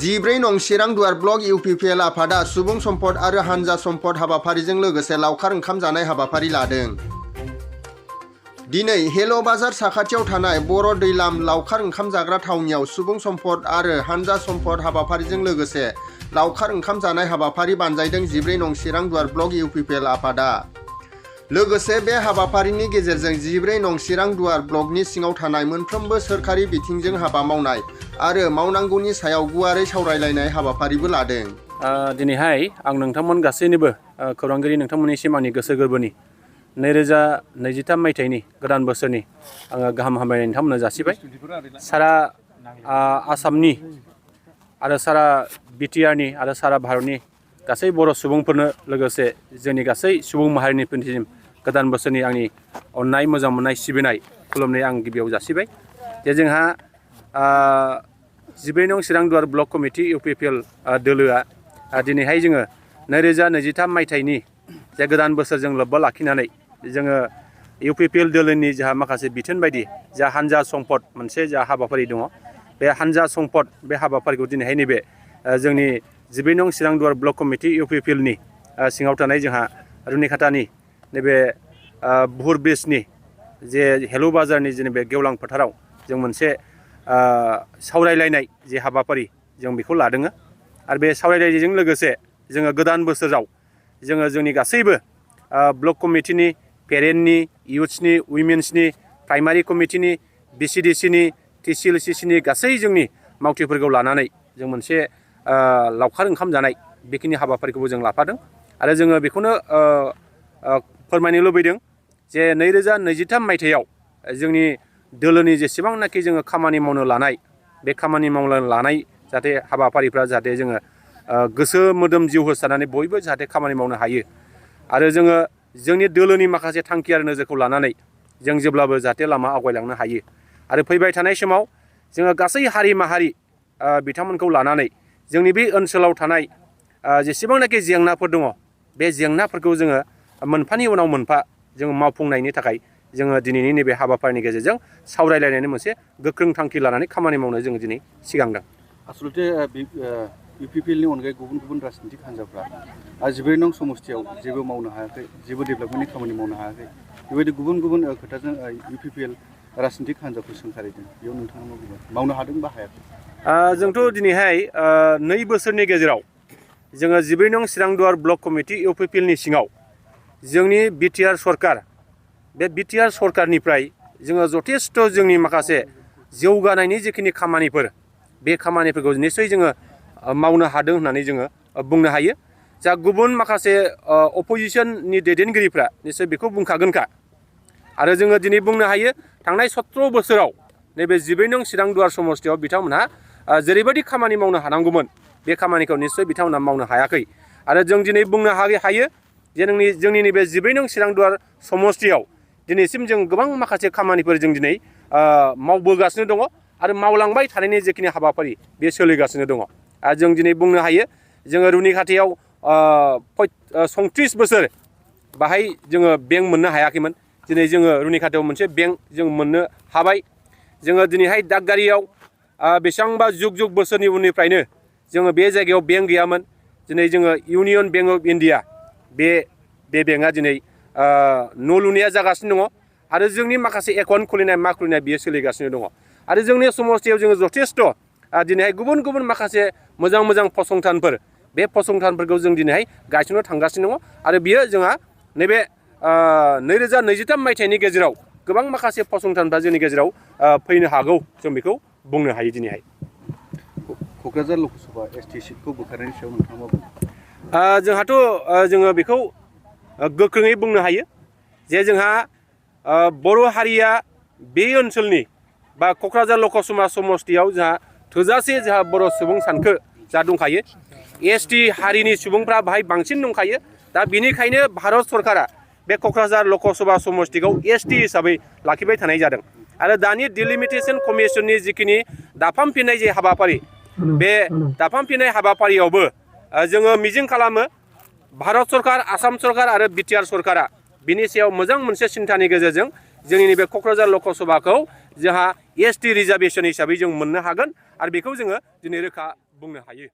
14 नं चिरां दुवार block UPPL आफादा सुबुं सम्पद आरो हानजा सम्पद हाबाफारिजों लोगोसे लावखार ओंखाम जानाय हाबाफारि लादों। दिनै हेल' बाजार साखाथियाव थानाय बर' दैलाम लावखार ओंखाम जाग्रा थावनियाव सुबुं सम्पद आरो हानजा सम्पद हाबाफारिजों लोगोसे लावखार ओंखाम जानाय हाबाफारि बानजायदों 14 नं चिरां दुवार ब्लक इउपिपिएल आफादा। लोगोसे बे हाबाफारिनि गेजेरजों 14 नं चिरां दुवार ब्लकनि सिङाव थानाय मोनफ्रोमबो सोरखारि बिथिंजों हाबा मावनाय आरो मावनांगौनि सायाव गुवारै सावरायलायनाय हाबाफारिबो लादों। दिनैहाय आं नोंथांमोन गासैनिबो खौरांगिरि नोंथांमोननिसिम आंनि गोसो गोरबोनि 2023 मायथाइनि गोदान बोसोरनि आङो गाहाम हामलायनाय नोंथांमोननो जासिबाय। सारा आसामनि आरो सारा बिटिआरनि आरो सारा भारतनि गासै बर' सुबुंफोरनो लोगोसे जोंनि गासै सुबुं माहारिनिसिम गोदान बोसोरनि आंनि अननाय मोजां मोननाय सिबिनाय खुलुमनाय आं गिबियाव जासिबाय। जे जोंहा 14 नं चिरां दुवार ब्लक कमिटि इउपिपिएल दोलोआ दिनैहाय जोङो 2023 मायथाइनि जे गोदान बोसोरजों लोब्बा लाखिनानै जोङो इउपिपिएल दोलोनि जोंहा माखासे बिथोन बायदि जा हानजा सम्पद मोनसे जा हाबाफारि दङ, बे हानजा सम्पद बे हाबाफारिखौ दिनैहाय नैबे जोंनि 14 नं चिरां दुवार ब्लक कमिटि इउपिपिएलनि सिङाव थानाय जोंहा रुनिखातानि नैबे बुहुर ब्रिजनि जे हेल' बाजारनि जेनेबा गेवलां फोथाराव जों मोनसे सावरायलायनाय जे हाबाफारि जों बेखौ लादों। आरो बे सावरायलायनायजों लोगोसे जोङो गोदान बोसोराव जोङो जोंनि गासैबो ब्लक कमिटिनि पेरेन्टनि इयुथ्सनि उइमेन्सनि प्राइमारि कमिटिनि बिसिडिसिनि टिसिएलसिसिनि गासै जोंनि मावथिफोरखौ लानानै जों मोनसे लावखार ओंखाम जानाय बेखिनि हाबाफारिखौबो जों लाफादों। आरो जोङो बेखौनो फोरमायनो लुबैदों जे 2023 मायथाइयाव जोंनि दोलोनि जेसेबांनाखि जोङो खामानि मावनो लानाय बे खामानि मावनो लानाय जाहाथे हाबाफारिफ्रा जाहाथे जोङो गोसो मोदोम जिउ होसारनानै बयबो जाहाथे खामानि मावनो हायो। आरो जोङो जोंनि दोलोनि माखासे थांखि आरो नोजोरखौ लानानै जों जेब्लाबो जाहाथे लामा आवगायलांनो हायो। आरो फैबाय थानाय समाव जोङो गासै हारि माहारि बिथांमोनखौ लानानै जोंनि बे ओनसोलाव थानाय जेसेबांनाखि जेंनाफोर दङ, बे जेंनाफोरखौ जोङो मोनफानि उनाव मोनफा जोङो मावफुंनायनि थाखाय जोङो दिनैनि नैबे हाबाफारिनि गेजेरजों सावरायलायनायनि मोनसे गोख्रों थांखि लानानै खामानि मावनो जोङो दिनै सिगांदों। आसलते इउपिपिएलनि अनगायै गुबुन गुबुन राजनितिक हान्जाफ्रा 14 नं समस्तियाव जेबो मावनो हायाखै, जेबो डेभेलपमेन्टनि खामानि मावनो हायाखै, बेबायदि गुबुन गुबुन खोथाजों इउपिपिएल राजनितिक हान्जाखौ सोंखारिदों। बेयाव नोंथाङा मा बुङो? मावनो हादों बा हायाखै? जोंथ' दिनैहाय 2 बोसोरनि गेजेराव जोङो 14 नं चिरां दुवार ब्लक कमिटि इउपिपिएलनि सिङाव जोंनि बिटिआर सरकार, बे बिटिआर सरकारनिफ्राय जोङो जथेस्थ' जोंनि माखासे जौगानायनि जिखिनि खामानिफोर बे खामानिफोरखौ निस्सय जोङो मावनो हादों होननानै जोङो बुंनो हायो। जा गुबुन माखासे अपोजिसननि दैदेनगिरिफ्रा निस्सय बेखौ बुंखागोनखा। आरो जोङो दिनै बुंनो हायो थांनाय 17 बोसोराव नैबे 14 नं चिरां दुवार समस्तियाव बिथांमोनहा जेरैबायदि खामानि मावनो हानांगौमोन बे खामानिखौ निस्सय बिथांमोनहा मावनो हायाखै। आरो जों दिनै बुंनो हायो जे जोंनि नैबे 14 नं चिरां दुवार समस्तियाव दिनैसिम जों गोबां माखासे खामानिफोर जों दिनै मावबोगासिनो दङ आरो मावलांबाय थानायनि जेखिनि हाबाफारि बे सोलिगासिनो दङ। आरो जों दिनै बुंनो हायो जोङो रुनिखातायाव 37 बोसोर बाहाय जोङो बेंक मोननो हायाखैमोन। दिनै जोङो रुनिखातायाव मोनसे बेंक जों मोननो हाबाय। जोङो दिनैहाय दागगारियाव बेसेबांबा जुग बोसोरनि उननिफ्रायनो जोङो बे जायगायाव बेंक गैयामोन। दिनै जोङो इउनियन बेंक अफ इन्डिया बे बेंकआ दिनै न' लुनाया जागासिनो दङ आरो जोंनि माखासे एकाउन्ट खुलिनाय मा खुलिनाय बियो सोलिगासिनो दङ। आरो जोंनि समस्तियाव जोङो जथेस्थ' दिनैहाय गुबुन गुबुन माखासे मोजां फसंथानफोर बे फसंथानफोरखौ जों दिनैहाय गायसननो थांगासिनो दङ। आरो बियो जोंहा नैबे 2023 मायथाइनि गेजेराव गोबां माखासे फसंथानफ्रा जोंनि गेजेराव फैनो हागौ, जों बेखौ बुंनो हायो दिनैहाय। क'क्राझार लकसभा एसटि सिटखौ बोखारनायनि सायाव नोंथाङा मा बुङो? जोंहाथ' जोङो बेखौ गोख्रोङै बुंनो हायो जे जोंहा बर' हारिया बे ओनसोलनि बा क'क्राझार लकसभा समस्तियाव जोंहा थोजासे जोंहा बर' सुबुं सानखो जा दंखायो। एसटि हारिनि सुबुंफ्रा बाहाय बांसिन दंखायो। दा बेनिखायनो भारत सरकारा बे क'क्राझार लकसभा समस्तिखौ एसटि हिसाबै लाखिबाय थानाय जादों। आरो दानि डिलिमिटेसन कमिसननि जिखिनि दाफामफिननाय जे हाबाफारि, बे दाफामफिननाय हाबाफारियावबो जोङो मिजिं खालामो भारत सरकार, आसाम सरकार आरो बिटिआर सरकारा बिनि सायाव मोजां मोनसे सिन्थानि गेजेरजों जोंनि नैबे क'क्राझार लकसभाखौ जोंहा एसटि रिजार्भेसन हिसाबै जों मोननो हागोन। आरो बेखौ जोङो दिनै रोखा बुंनो हायो।